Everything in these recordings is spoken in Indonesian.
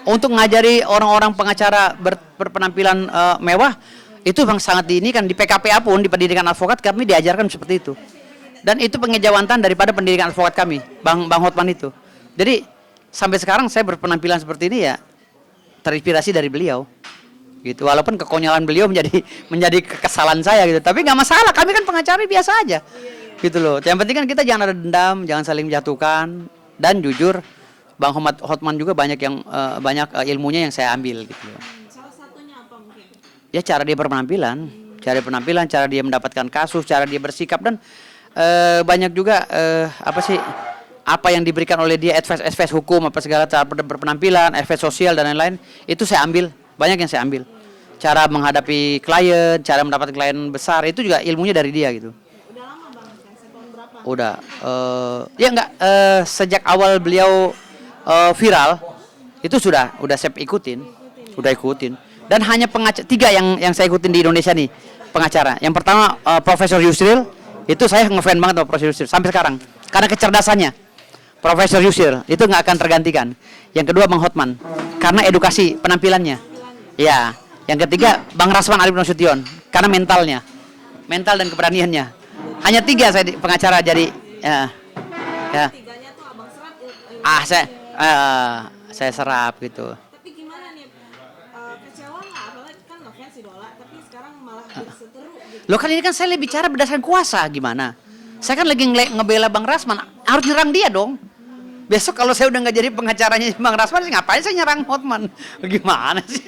Untuk ngajari orang-orang pengacara berpenampilan mewah, itu memang sangat ini kan di PKPA pun, di pendidikan advokat kami diajarkan seperti itu. Dan itu pengejawantan daripada pendidikan advokat kami, Bang Hotman itu. Jadi sampai sekarang saya berpenampilan seperti ini ya terinspirasi dari beliau. Gitu. Walaupun kekonyolan beliau menjadi kekesalan saya gitu. Tapi nggak masalah, kami kan pengacara biasa aja. Gitu loh. Yang penting kan kita jangan ada dendam, jangan saling menjatuhkan, dan jujur Bang Hotman juga banyak ilmunya yang saya ambil gitu loh. Salah satunya apa mungkin? Ya cara dia berpenampilan, cara dia mendapatkan kasus, cara dia bersikap, dan banyak juga apa yang diberikan oleh dia, advice hukum, apa segala cara berpenampilan, advice sosial dan lain-lain, itu saya ambil, banyak yang saya ambil. Cara menghadapi klien, cara mendapatkan klien besar, itu juga ilmunya dari dia gitu. Udah lama Bang, tahun berapa? Udah, sejak awal beliau viral, itu sudah saya ikutin. Dan hanya pengacara 3 yang saya ikutin di Indonesia nih, pengacara. Yang pertama Profesor Yusril, itu saya ngefans banget sama Profesor Yusril sampai sekarang, karena kecerdasannya. Profesor Yusril itu nggak akan tergantikan. Yang kedua Bang Hotman, karena edukasi penampilannya. Ya, yang ketiga Bang Rasman Arif Nasution, karena mental dan keberaniannya. Hanya 3 saya pengacara jadi. Ya. Tiganya tuh Abang serap. Saya serap gitu. Tapi gimana nih? Kecewa nggak? Apalagi kan ngefans idola, tapi sekarang malah berseteru gitu. Loh kan ini kan saya bicara berdasarkan kuasa gimana? Saya kan lagi ngebela Bang Rasman, harus nyerang dia dong. Besok kalau saya udah nggak jadi pengacaranya Bang Rasman, ngapain saya nyerang Hotman? Gimana sih?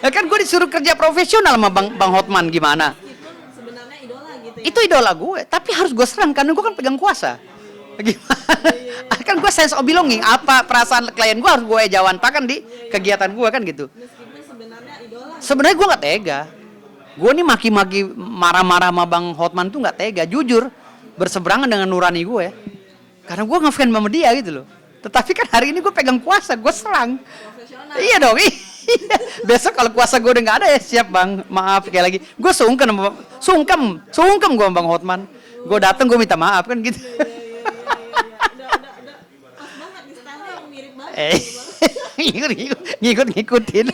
Ya kan gue disuruh kerja profesional sama Bang Hotman, gimana? Meskipun sebenarnya idola gitu ya. Itu idola gue, tapi harus gue serang karena gue kan pegang kuasa. Gimana? Kan gue sense of belonging, apa perasaan klien gue harus gue jawantakan di kegiatan gue kan gitu. Meskipun sebenarnya idola. Sebenarnya gue nggak tega. Gue nih maki-maki marah-marah sama Bang Hotman tuh nggak tega, jujur berseberangan dengan nurani gue. Karena gue ngefans sama dia gitu loh. Tetapi kan hari ini gue pegang kuasa, gue serang. Profesional. Iya dong. Besok kalau kuasa gue udah nggak ada ya siap Bang, maaf kayak lagi. Gue sungkem gue sama Bang Hotman. Gue datang gue minta maaf kan gitu. Udah pas banget di style yang mirip banget. Ngikutin.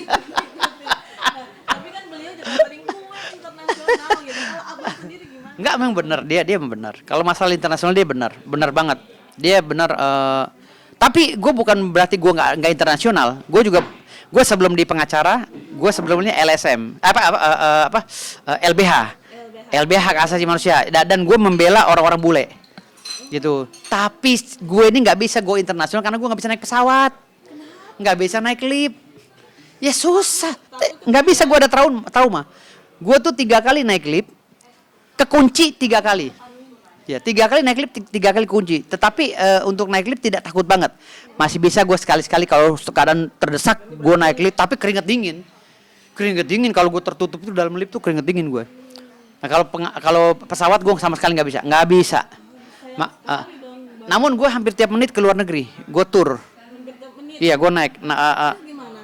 Tapi kan beliau juga sering keluar internasional gitu. Kalau Abang sendiri gimana? Enggak, memang benar, dia memang benar. Kalau masalah internasional dia benar banget. Dia benar. Tapi gue bukan berarti gue nggak internasional. Gue sebelum di pengacara, gue sebelumnya LSM, LBH Hak Asasi Manusia, dan gue membela orang-orang bule, gitu. Tapi gue ini nggak bisa go internasional karena gue nggak bisa naik pesawat, nggak bisa naik lift. Ya susah, nggak bisa, gue ada trauma. Gue tuh 3 kali naik lift, kekunci 3 kali. Ya 3 kali naik lift, 3 kali kunci. Tetapi untuk naik lift tidak takut banget. Masih bisa gue sekali-sekali kalau keadaan terdesak gue naik lift. Tapi keringet dingin kalau gue tertutup itu dalam lift tuh keringet dingin gue. Nah kalau pesawat gue sama sekali nggak bisa. Namun gue hampir tiap menit ke luar negeri. Gue tour. Iya gue naik. Gimana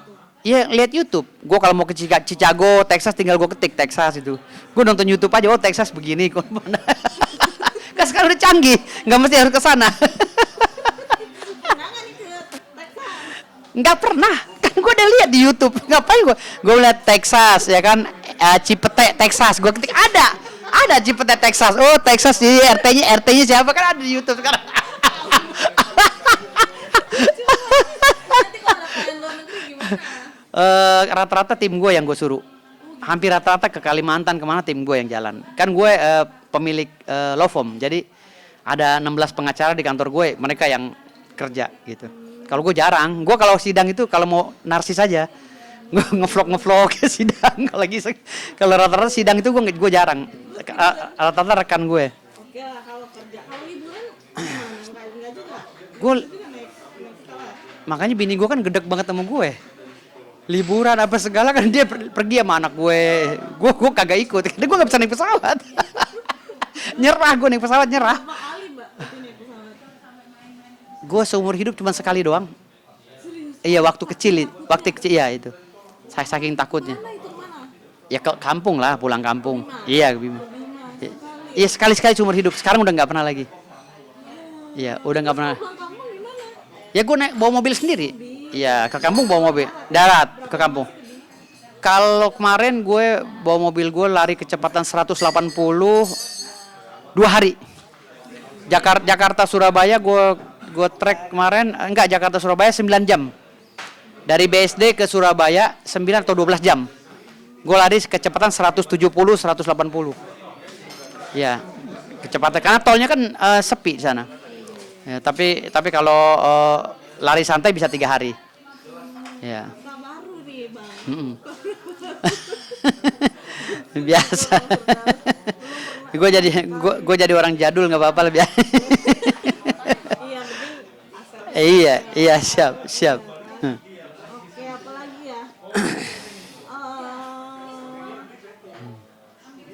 tuh? Iya lihat YouTube. Gue kalau mau ke Chicago, Texas tinggal gue ketik Texas itu. Gue nonton YouTube aja. Oh Texas begini. Kan sekarang udah canggih, nggak mesti harus ke sana. Pernah nggak nih ke Texas? Nggak pernah, kan gue udah lihat di YouTube. Ngapain gue lihat Texas ya kan, Cipete Texas. Gue ketik ada Cipete Texas. Oh Texas, jadi RT-nya siapa kan ada di YouTube sekarang. Nanti kalau ada klien luar negeri gimana? Rata-rata tim gue yang gue suruh. Hampir rata-rata ke Kalimantan kemana tim gue yang jalan. Kan gue pemilik law firm, jadi ada 16 pengacara di kantor gue, mereka yang kerja gitu. Kalau gue jarang, gue kalau sidang itu kalau mau narsis aja, gue ngevlog ke sidang. Kalau rata-rata sidang itu gue jarang, rata-rata rekan gue. Oke lah kalau kerja, kalau liburan gimana? Enggak juga. Gue Juga naik pesawat. makanya bini gue kan gedek banget sama gue. Liburan apa segala kan dia pergi sama anak gue kagak ikut, karena gue nggak bisa naik pesawat. Nyerah gue naik pesawat, nyerah. Berapa kali Mbak itu naik pesawat? Gue seumur hidup cuma sekali doang. Iya waktu kecil ya itu. Saya saking takutnya. Mana itu mana? Ya ke kampung lah, pulang kampung. Iya ke Bima. Bima. Iya sekali seumur hidup. Sekarang udah nggak pernah lagi. Iya udah nggak pernah. Pulang kampung gimana? Ya gue naik bawa mobil sendiri. Iya, ke kampung bawa mobil. Darat ke kampung. Kalau kemarin gue bawa mobil gue lari kecepatan 180 2 hari. Jakarta Surabaya gue trek kemarin, enggak, Jakarta Surabaya 9 jam. Dari BSD ke Surabaya 9 atau 12 jam. Gue lari kecepatan 170 180. Ya, kecepatan karena tolnya kan sepi di sana. Ya, tapi kalau lari santai bisa 3 hari. Ya. Nah, baru nih bang. Biasa. gue jadi orang jadul nggak apa-apa lebih. Iya, mending asal. Iya, siap. Oke, apa lagi ya?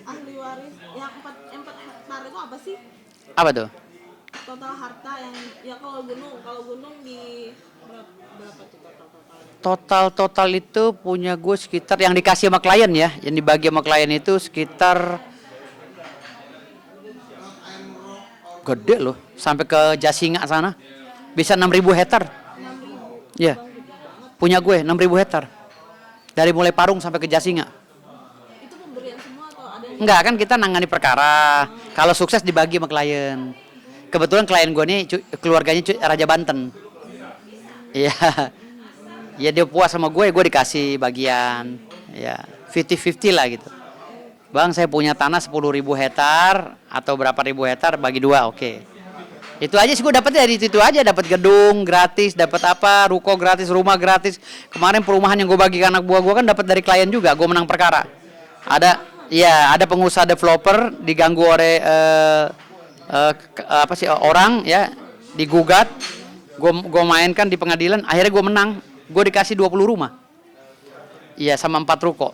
Ahli waris yang 4 hektar itu apa sih? Apa tuh? Total harta yang ya kalau gunung di berapa tuh Total itu punya gue sekitar yang dikasih sama klien ya, yang dibagi sama klien itu sekitar gede loh, sampai ke Jasinga sana bisa 6.000 hektar. 6.000. Ya, punya gue 6.000 hektar dari mulai Parung sampai ke Jasinga. Itu pemberian semua atau ada yang Enggak, kan kita nangani perkara. Kalau sukses dibagi sama klien. Kebetulan klien gue nih keluarganya Raja Banten. Iya. Ya dia puas sama gue dikasih bagian. Ya, 50-50 lah gitu. Bang, saya punya tanah 10.000 hektar atau berapa ribu hektar, bagi 2, oke. Itu aja sih gue dapat dari itu aja, dapat gedung gratis, dapat apa, ruko gratis, rumah gratis. Kemarin perumahan yang gue bagi ke anak buah gue kan dapat dari klien juga, gue menang perkara. Ada pengusaha developer diganggu oleh orang ya, digugat. Gue mainkan di pengadilan, akhirnya gue menang. Gue dikasih 20 rumah. Iya, sama 4 ruko.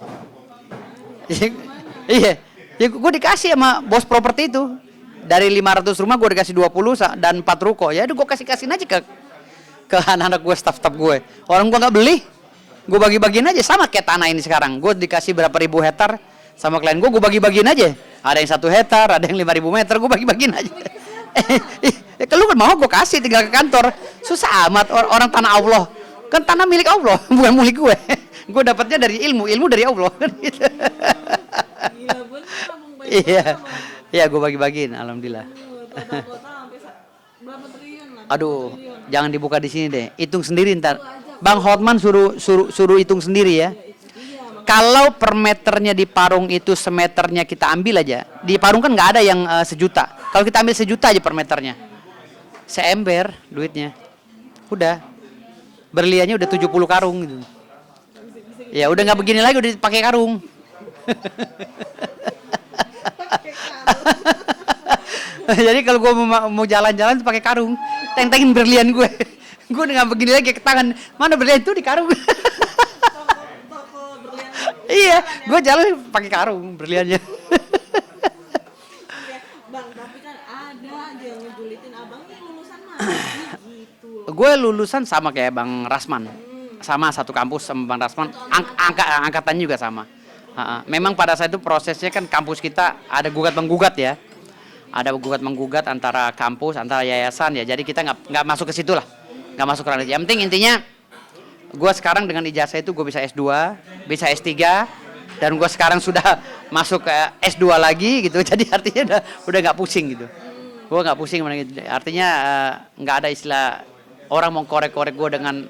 Iya, ya gue dikasih sama bos properti itu. Dari 500 rumah gue dikasih 20 dan 4 ruko. Ya udah gue kasih-kasihin aja ke anak-anak gue, staff-staff gue. Orang gue nggak beli, gue bagi-bagiin aja. Sama kayak tanah ini sekarang. Gue dikasih berapa ribu hektar sama klien gue bagi-bagiin aja. Ada yang 1 hektar, ada yang 5.000 meter, gue bagi-bagiin aja. Kalau kan mau gue kasih tinggal ke kantor. Susah amat, orang tanah Allah. Kan tanah milik Allah, bukan milik gue. Gue dapatnya dari ilmu dari Allah. gila bener abang baik Iya, gue bagi-bagiin, alhamdulillah. total sampai berapa triliun lah? Aduh, jangan dibuka di sini deh. Hitung sendiri ntar. Bang Hotman suruh hitung sendiri ya. Kalau per meternya di Parung itu semeternya kita ambil aja. Di Parung kan nggak ada yang 1 juta. Kalau kita ambil 1 juta aja per meternya, seember duitnya. Udah. Berliannya udah 70 karung gitu. Ya udah nggak begini lagi, udah pakai karung. Jadi kalau gue mau jalan-jalan pakai karung, teng-tengin berlian gue. Gue udah nggak begini lagi ke tangan. Mana berlian itu di karung. Toko berlian. Iya, gue jalan pakai karung berliannya. Ya, bang, tapi kan ada aja yang ngejulitin abang nih lulusan mana gitu loh. Gue lulusan sama kayak Bang Rasman, sama satu kampus sama Bang Rasman, angkatannya juga sama. Memang pada saat itu prosesnya kan kampus kita ada gugat menggugat ya, ada gugat menggugat antara kampus, antara yayasan ya. Jadi kita nggak masuk ke situ lah, nggak masuk ke ranah. Yang penting intinya, gue sekarang dengan ijazah itu gue bisa S2, bisa S3, dan gue sekarang sudah masuk ke S2 lagi gitu. Jadi artinya udah nggak pusing gitu. Gue nggak pusing, artinya nggak ada istilah orang mau korek-korek gue dengan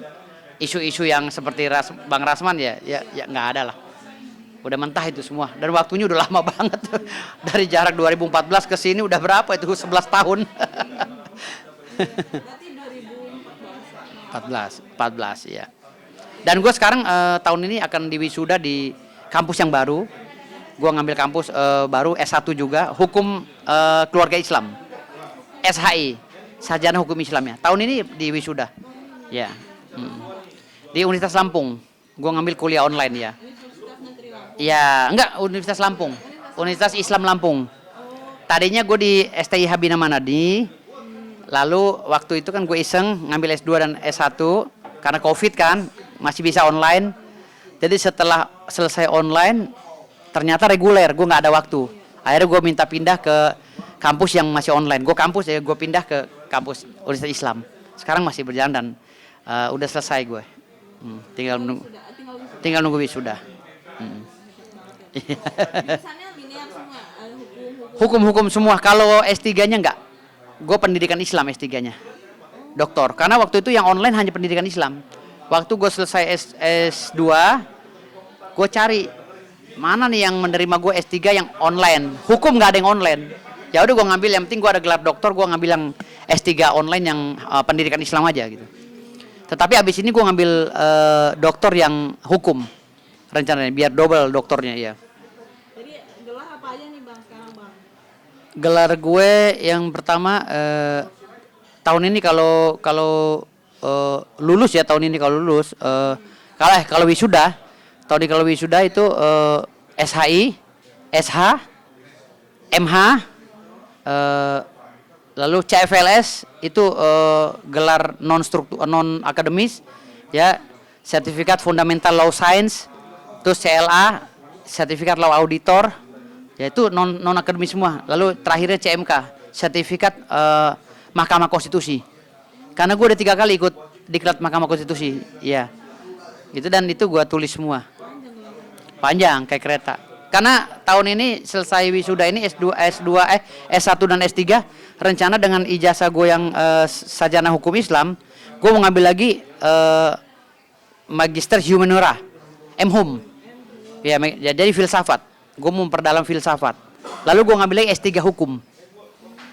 isu-isu yang seperti Bang Rasman ya nggak ada lah. Udah mentah itu semua, dan waktunya udah lama banget. Dari jarak 2014 ke sini udah berapa itu, 11 tahun. Berarti 14 ya. Dan gue sekarang tahun ini akan diwisuda di kampus yang baru. Gue ngambil kampus baru S1 juga, hukum keluarga Islam, SHI, sarjana hukum Islamnya. Tahun ini diwisuda ya. Di Universitas Lampung. Gue ngambil kuliah online ya. Ya, enggak, Universitas Lampung. Universitas Islam Lampung. Tadinya gue di STI Habina Manadi. Lalu waktu itu kan gue iseng ngambil S2 dan S1 karena Covid kan, masih bisa online. Jadi setelah selesai online ternyata reguler, gue nggak ada waktu. Akhirnya gue minta pindah ke kampus yang masih online. Gue pindah ke kampus Universitas Islam. Sekarang masih berjalan dan udah selesai gue. Tinggal menunggu, Sudah, tinggal wisuda. tinggal nunggu wisuda. Jurusannya linear semua, hukum. Hukum-hukum semua. Kalau S3-nya enggak. Gue pendidikan Islam S3-nya. Doktor. Karena waktu itu yang online hanya pendidikan Islam. Waktu gue selesai S2, gue cari mana nih yang menerima gue S3 yang online. Hukum nggak ada yang online. Ya udah gue ngambil, yang penting gue ada gelar doktor, gue ngambil yang S3 online yang pendidikan Islam aja gitu. Tetapi abis ini gue ngambil doktor yang hukum rencananya, biar double doktornya ya. Jadi gelar apa aja nih Bang sekarang Bang? Gelar gue yang pertama tahun ini kalau lulus ya, tahun ini kalau lulus kalau wisuda tahun ini, kalau wisuda itu SHI, SH, MH, lalu CFLS itu gelar non akademis ya, sertifikat fundamental law science, terus CLA, sertifikat law auditor, yaitu non akademis semua. Lalu terakhirnya CMK, sertifikat Mahkamah Konstitusi. Karena gue udah 3 kali ikut diklat Mahkamah Konstitusi, ya. Gitu, dan itu gue tulis semua. Panjang kayak kereta. Karena tahun ini selesai wisuda ini S1 dan S3, rencana dengan ijazah gue yang sarjana hukum Islam, gue mau ngambil lagi Magister Humanura, MHum. Ya, jadi filsafat. Gue mau memperdalam filsafat. Lalu gue ngambil lagi S3 hukum.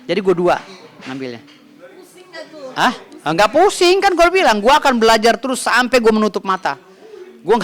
Jadi gue 2 ngambilnya. Pusing gak tuh? Hah? Enggak pusing kan, gue bilang gue akan belajar terus sampai gue menutup mata. Gue